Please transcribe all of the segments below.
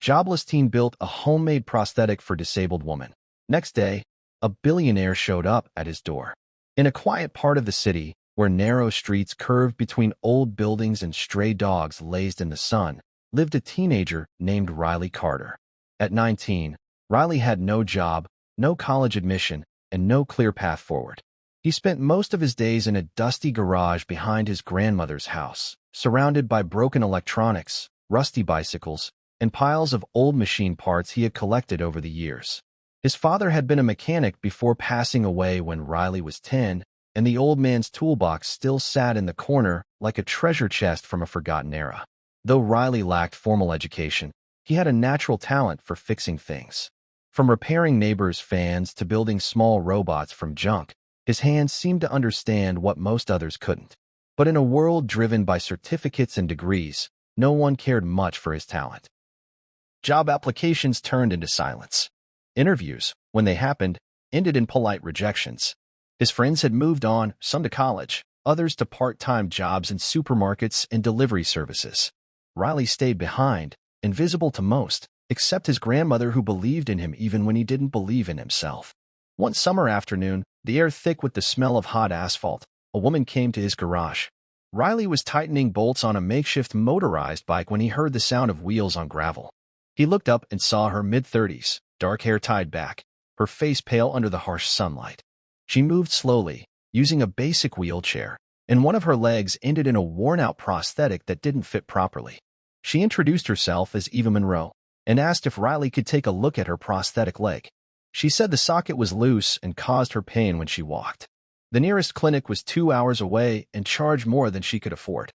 Jobless team built a homemade prosthetic for disabled woman. Next day, a billionaire showed up at his door. In a quiet part of the city, where narrow streets curved between old buildings and stray dogs lazed in the sun, lived a teenager named Riley Carter. At 19, Riley had no job, no college admission, and no clear path forward. He spent most of his days in a dusty garage behind his grandmother's house, surrounded by broken electronics, rusty bicycles, and piles of old machine parts he had collected over the years. His father had been a mechanic before passing away when Riley was 10, and the old man's toolbox still sat in the corner like a treasure chest from a forgotten era. Though Riley lacked formal education, he had a natural talent for fixing things. From repairing neighbors' fans to building small robots from junk, his hands seemed to understand what most others couldn't. But in a world driven by certificates and degrees, no one cared much for his talent. Job applications turned into silence. Interviews, when they happened, ended in polite rejections. His friends had moved on, some to college, others to part-time jobs in supermarkets and delivery services. Riley stayed behind, invisible to most, except his grandmother who believed in him even when he didn't believe in himself. One summer afternoon, the air thick with the smell of hot asphalt, a woman came to his garage. Riley was tightening bolts on a makeshift motorized bike when he heard the sound of wheels on gravel. He looked up and saw her mid-30s, dark hair tied back, her face pale under the harsh sunlight. She moved slowly, using a basic wheelchair, and one of her legs ended in a worn-out prosthetic that didn't fit properly. She introduced herself as Eva Monroe and asked if Riley could take a look at her prosthetic leg. She said the socket was loose and caused her pain when she walked. The nearest clinic was 2 hours away and charged more than she could afford.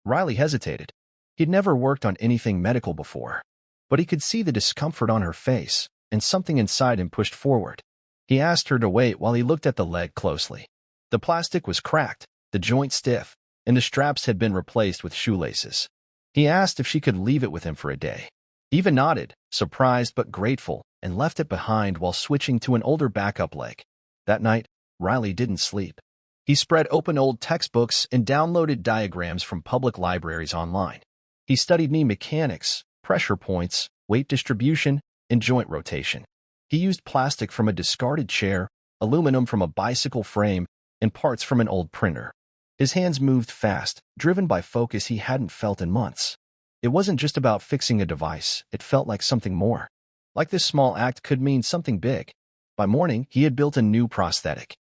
Riley hesitated. He'd never worked on anything medical before, but he could see the discomfort on her face, and something inside him pushed forward. He asked her to wait while he looked at the leg closely. The plastic was cracked, the joint stiff, and the straps had been replaced with shoelaces. He asked if she could leave it with him for a day. Eva nodded, surprised but grateful, and left it behind while switching to an older backup leg. That night, Riley didn't sleep. He spread open old textbooks and downloaded diagrams from public libraries online. He studied knee mechanics, pressure points, weight distribution, and joint rotation. He used plastic from a discarded chair, aluminum from a bicycle frame, and parts from an old printer. His hands moved fast, driven by focus he hadn't felt in months. It wasn't just about fixing a device, it felt like something more. Like this small act could mean something big. By morning, he had built a new prosthetic.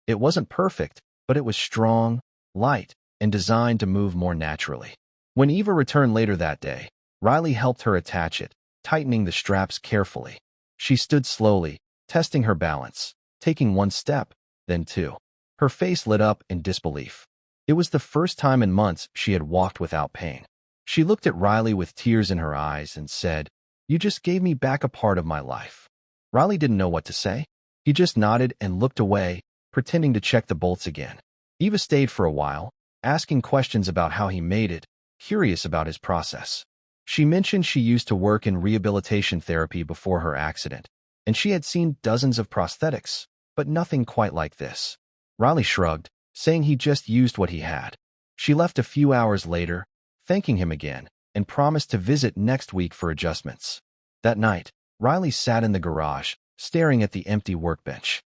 It wasn't perfect, but it was strong, light, and designed to move more naturally. When Eva returned later that day, Riley helped her attach it, tightening the straps carefully. She stood slowly, testing her balance, taking one step, then two. Her face lit up in disbelief. It was the first time in months she had walked without pain. She looked at Riley with tears in her eyes and said, "You just gave me back a part of my life." Riley didn't know what to say. He just nodded and looked away, pretending to check the bolts again. Eva stayed for a while, asking questions about how he made it, curious about his process. She mentioned she used to work in rehabilitation therapy before her accident, and she had seen dozens of prosthetics, but nothing quite like this. Riley shrugged, saying he just used what he had. She left a few hours later, thanking him again, and promised to visit next week for adjustments. That night, Riley sat in the garage, staring at the empty workbench.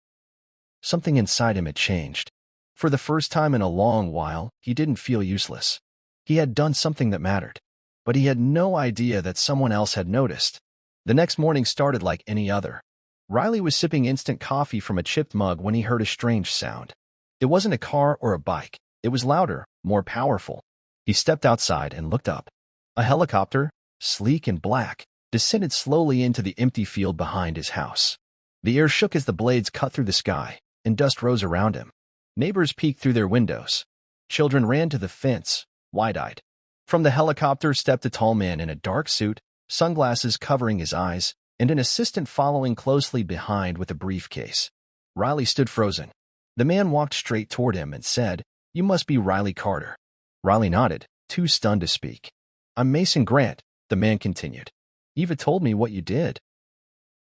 Something inside him had changed. For the first time in a long while, he didn't feel useless. He had done something that mattered, but he had no idea that someone else had noticed. The next morning started like any other. Riley was sipping instant coffee from a chipped mug when he heard a strange sound. It wasn't a car or a bike. It was louder, more powerful. He stepped outside and looked up. A helicopter, sleek and black, descended slowly into the empty field behind his house. The air shook as the blades cut through the sky, and dust rose around him. Neighbors peeked through their windows. Children ran to the fence, wide-eyed. From the helicopter stepped a tall man in a dark suit, sunglasses covering his eyes, and an assistant following closely behind with a briefcase. Riley stood frozen. The man walked straight toward him and said, "You must be Riley Carter." Riley nodded, too stunned to speak. "I'm Mason Grant," the man continued. "Eva told me what you did.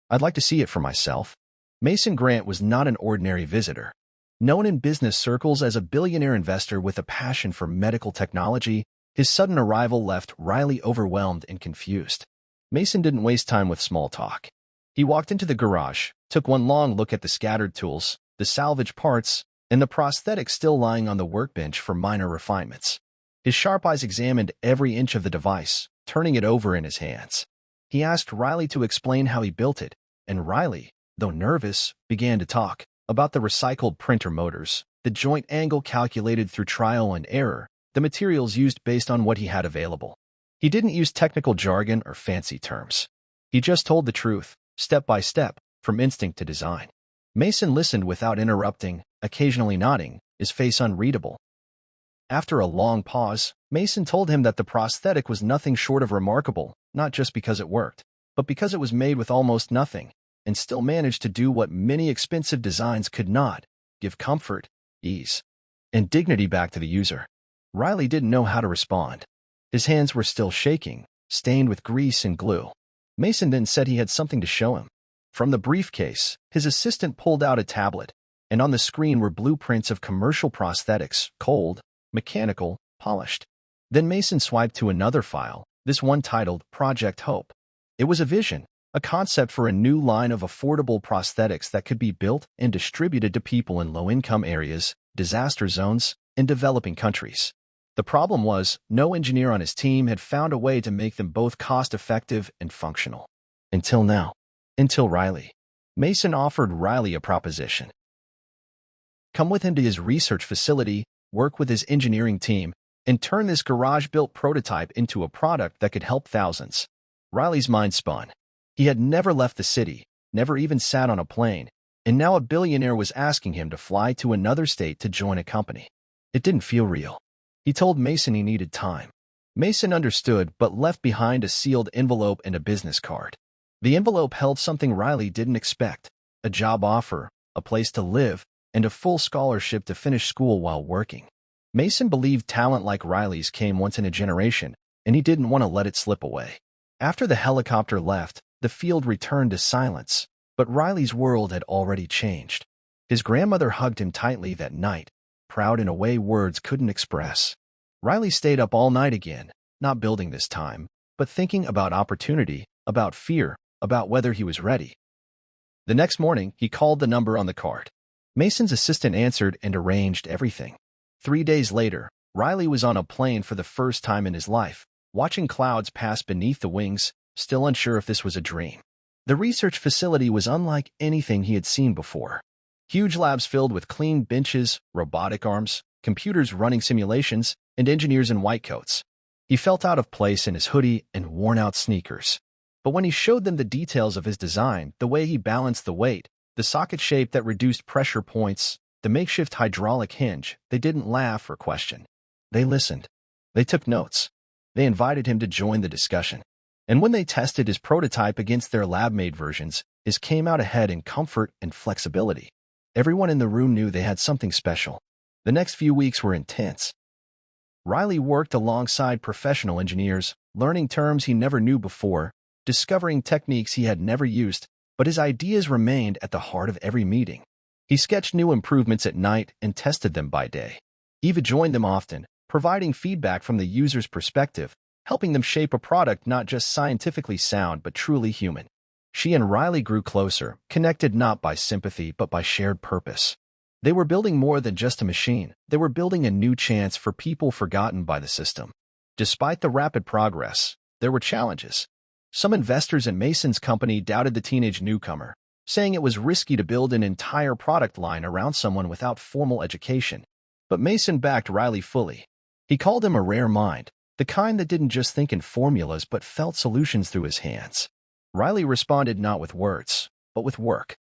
I'd like to see it for myself." Mason Grant was not an ordinary visitor. Known in business circles as a billionaire investor with a passion for medical technology, his sudden arrival left Riley overwhelmed and confused. Mason didn't waste time with small talk. He walked into the garage, took one long look at the scattered tools, the salvage parts, and the prosthetic still lying on the workbench for minor refinements. His sharp eyes examined every inch of the device, turning it over in his hands. He asked Riley to explain how he built it, and Riley, though nervous, began to talk about the recycled printer motors, the joint angle calculated through trial and error, the materials used based on what he had available. He didn't use technical jargon or fancy terms. He just told the truth, step by step, from instinct to design. Mason listened without interrupting, occasionally nodding, his face unreadable. After a long pause, Mason told him that the prosthetic was nothing short of remarkable, not just because it worked, but because it was made with almost nothing, and still managed to do what many expensive designs could not: give comfort, ease, and dignity back to the user. Riley didn't know how to respond. His hands were still shaking, stained with grease and glue. Mason then said he had something to show him. From the briefcase, his assistant pulled out a tablet, and on the screen were blueprints of commercial prosthetics, cold, mechanical, polished. Then Mason swiped to another file, this one titled Project Hope. It was a vision, a concept for a new line of affordable prosthetics that could be built and distributed to people in low-income areas, disaster zones, and developing countries. The problem was, no engineer on his team had found a way to make them both cost-effective and functional. Until now. Until Riley. Mason offered Riley a proposition. Come with him to his research facility, work with his engineering team, and turn this garage-built prototype into a product that could help thousands. Riley's mind spun. He had never left the city, never even sat on a plane, and now a billionaire was asking him to fly to another state to join a company. It didn't feel real. He told Mason he needed time. Mason understood, but left behind a sealed envelope and a business card. The envelope held something Riley didn't expect: a job offer, a place to live, and a full scholarship to finish school while working. Mason believed talent like Riley's came once in a generation, and he didn't want to let it slip away. After the helicopter left, the field returned to silence, but Riley's world had already changed. His grandmother hugged him tightly that night, proud in a way words couldn't express. Riley stayed up all night again, not building this time, but thinking about opportunity, about fear, about whether he was ready. The next morning, he called the number on the card. Mason's assistant answered and arranged everything. 3 days later, Riley was on a plane for the first time in his life, watching clouds pass beneath the wings, still unsure if this was a dream. The research facility was unlike anything he had seen before. Huge labs filled with clean benches, robotic arms, computers running simulations, and engineers in white coats. He felt out of place in his hoodie and worn-out sneakers. But when he showed them the details of his design, the way he balanced the weight, the socket shape that reduced pressure points, the makeshift hydraulic hinge, they didn't laugh or question. They listened. They took notes. They invited him to join the discussion. And when they tested his prototype against their lab-made versions, his came out ahead in comfort and flexibility. Everyone in the room knew they had something special. The next few weeks were intense. Riley worked alongside professional engineers, learning terms he never knew before, discovering techniques he had never used, but his ideas remained at the heart of every meeting. He sketched new improvements at night and tested them by day. Eva joined them often, providing feedback from the user's perspective, helping them shape a product not just scientifically sound but truly human. She and Riley grew closer, connected not by sympathy but by shared purpose. They were building more than just a machine. They were building a new chance for people forgotten by the system. Despite the rapid progress, there were challenges. Some investors in Mason's company doubted the teenage newcomer, saying it was risky to build an entire product line around someone without formal education. But Mason backed Riley fully. He called him a rare mind, the kind that didn't just think in formulas but felt solutions through his hands. Riley responded not with words, but with work.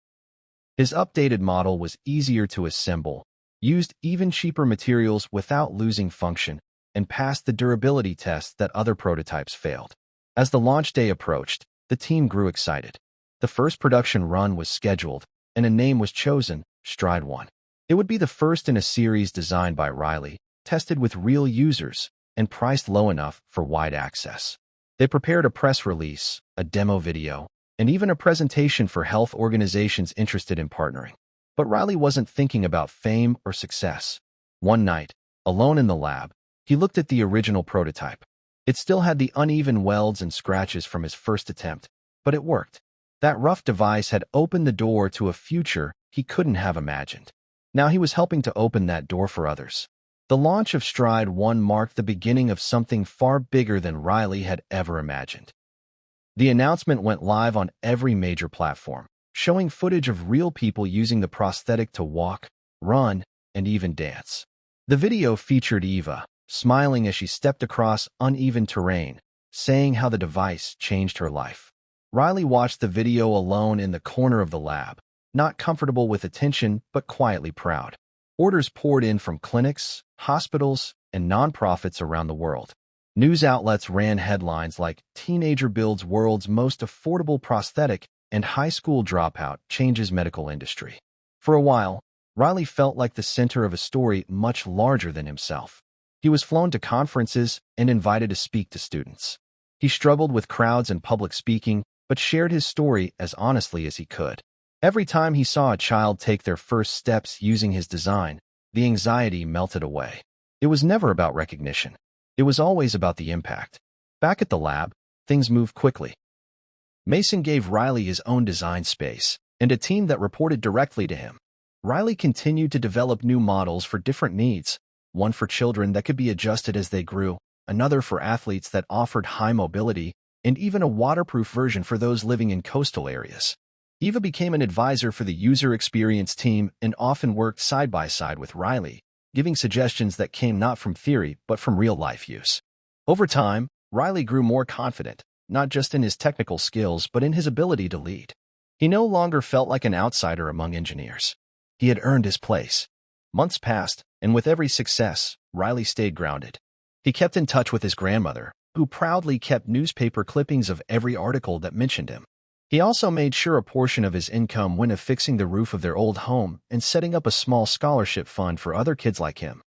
His updated model was easier to assemble, used even cheaper materials without losing function, and passed the durability tests that other prototypes failed. As the launch day approached, the team grew excited. The first production run was scheduled, and a name was chosen, Stride 1. It would be the first in a series designed by Riley, tested with real users, and priced low enough for wide access. They prepared a press release, a demo video, and even a presentation for health organizations interested in partnering. But Riley wasn't thinking about fame or success. One night, alone in the lab, he looked at the original prototype. It still had the uneven welds and scratches from his first attempt, but it worked. That rough device had opened the door to a future he couldn't have imagined. Now he was helping to open that door for others. The launch of Stride 1 marked the beginning of something far bigger than Riley had ever imagined. The announcement went live on every major platform, showing footage of real people using the prosthetic to walk, run, and even dance. The video featured Eva, smiling as she stepped across uneven terrain, saying how the device changed her life. Riley watched the video alone in the corner of the lab, not comfortable with attention but quietly proud. Orders poured in from clinics, hospitals, and nonprofits around the world. News outlets ran headlines like "Teenager Builds World's Most Affordable Prosthetic" and "High School Dropout Changes Medical Industry." For a while, Riley felt like the center of a story much larger than himself. He was flown to conferences and invited to speak to students. He struggled with crowds and public speaking, but shared his story as honestly as he could. Every time he saw a child take their first steps using his design, the anxiety melted away. It was never about recognition. It was always about the impact. Back at the lab, things moved quickly. Mason gave Riley his own design space and a team that reported directly to him. Riley continued to develop new models for different needs, one for children that could be adjusted as they grew, another for athletes that offered high mobility, and even a waterproof version for those living in coastal areas. Eva became an advisor for the user experience team and often worked side by side with Riley, giving suggestions that came not from theory but from real-life use. Over time, Riley grew more confident, not just in his technical skills but in his ability to lead. He no longer felt like an outsider among engineers. He had earned his place. Months passed, and with every success, Riley stayed grounded. He kept in touch with his grandmother, who proudly kept newspaper clippings of every article that mentioned him. He also made sure a portion of his income went to fixing the roof of their old home and setting up a small scholarship fund for other kids like him.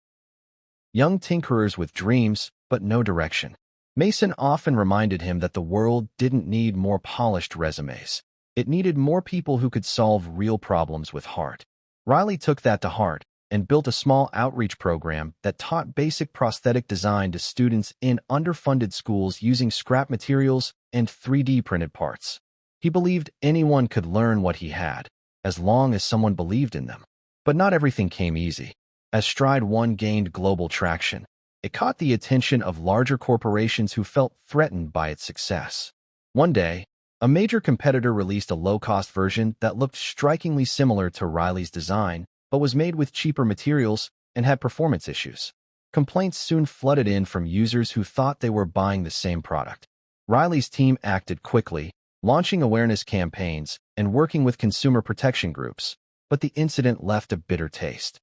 Young tinkerers with dreams, but no direction. Mason often reminded him that the world didn't need more polished resumes. It needed more people who could solve real problems with heart. Riley took that to heart and built a small outreach program that taught basic prosthetic design to students in underfunded schools using scrap materials and 3D printed parts. He believed anyone could learn what he had, as long as someone believed in them. But not everything came easy. As Stride 1 gained global traction, it caught the attention of larger corporations who felt threatened by its success. One day, a major competitor released a low-cost version that looked strikingly similar to Riley's design, but was made with cheaper materials and had performance issues. Complaints soon flooded in from users who thought they were buying the same product. Riley's team acted quickly, launching awareness campaigns and working with consumer protection groups, but the incident left a bitter taste.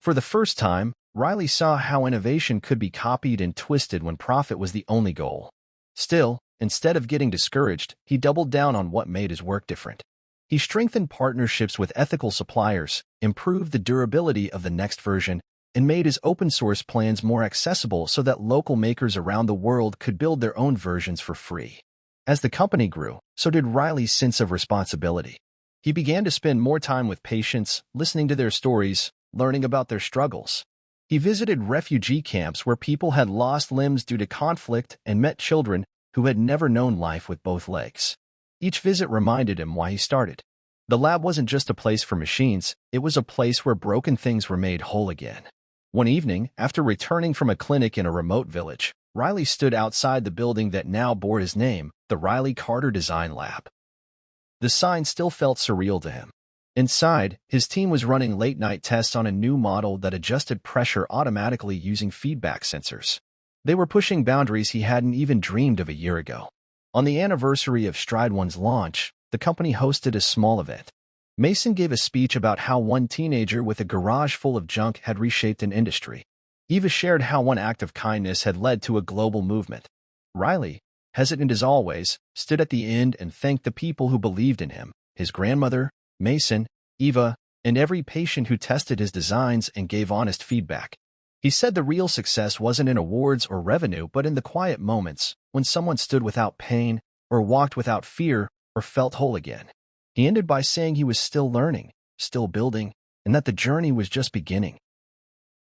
For the first time, Riley saw how innovation could be copied and twisted when profit was the only goal. Still, instead of getting discouraged, he doubled down on what made his work different. He strengthened partnerships with ethical suppliers, improved the durability of the next version, and made his open-source plans more accessible so that local makers around the world could build their own versions for free. As the company grew, so did Riley's sense of responsibility. He began to spend more time with patients, listening to their stories, learning about their struggles. He visited refugee camps where people had lost limbs due to conflict and met children who had never known life with both legs. Each visit reminded him why he started. The lab wasn't just a place for machines, it was a place where broken things were made whole again. One evening, after returning from a clinic in a remote village, Riley stood outside the building that now bore his name, the Riley Carter Design Lab. The sign still felt surreal to him. Inside, his team was running late-night tests on a new model that adjusted pressure automatically using feedback sensors. They were pushing boundaries he hadn't even dreamed of a year ago. On the anniversary of Stride 1's launch, the company hosted a small event. Mason gave a speech about how one teenager with a garage full of junk had reshaped an industry. Eva shared how one act of kindness had led to a global movement. Riley, hesitant as always, stood at the end and thanked the people who believed in him, his grandmother, Mason, Eva, and every patient who tested his designs and gave honest feedback. He said the real success wasn't in awards or revenue, but in the quiet moments when someone stood without pain, or walked without fear, or felt whole again. He ended by saying he was still learning, still building, and that the journey was just beginning.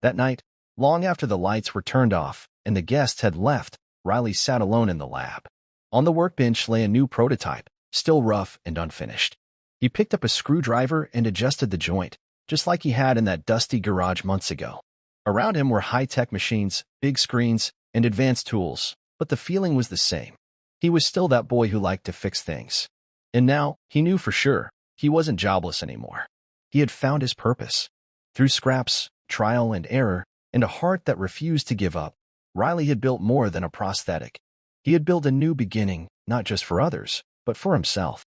That night, long after the lights were turned off and the guests had left, Riley sat alone in the lab. On the workbench lay a new prototype, still rough and unfinished. He picked up a screwdriver and adjusted the joint, just like he had in that dusty garage months ago. Around him were high-tech machines, big screens, and advanced tools, but the feeling was the same. He was still that boy who liked to fix things. And now, he knew for sure, he wasn't jobless anymore. He had found his purpose. Through scraps, trial and error, and a heart that refused to give up, Riley had built more than a prosthetic. He had built a new beginning, not just for others, but for himself.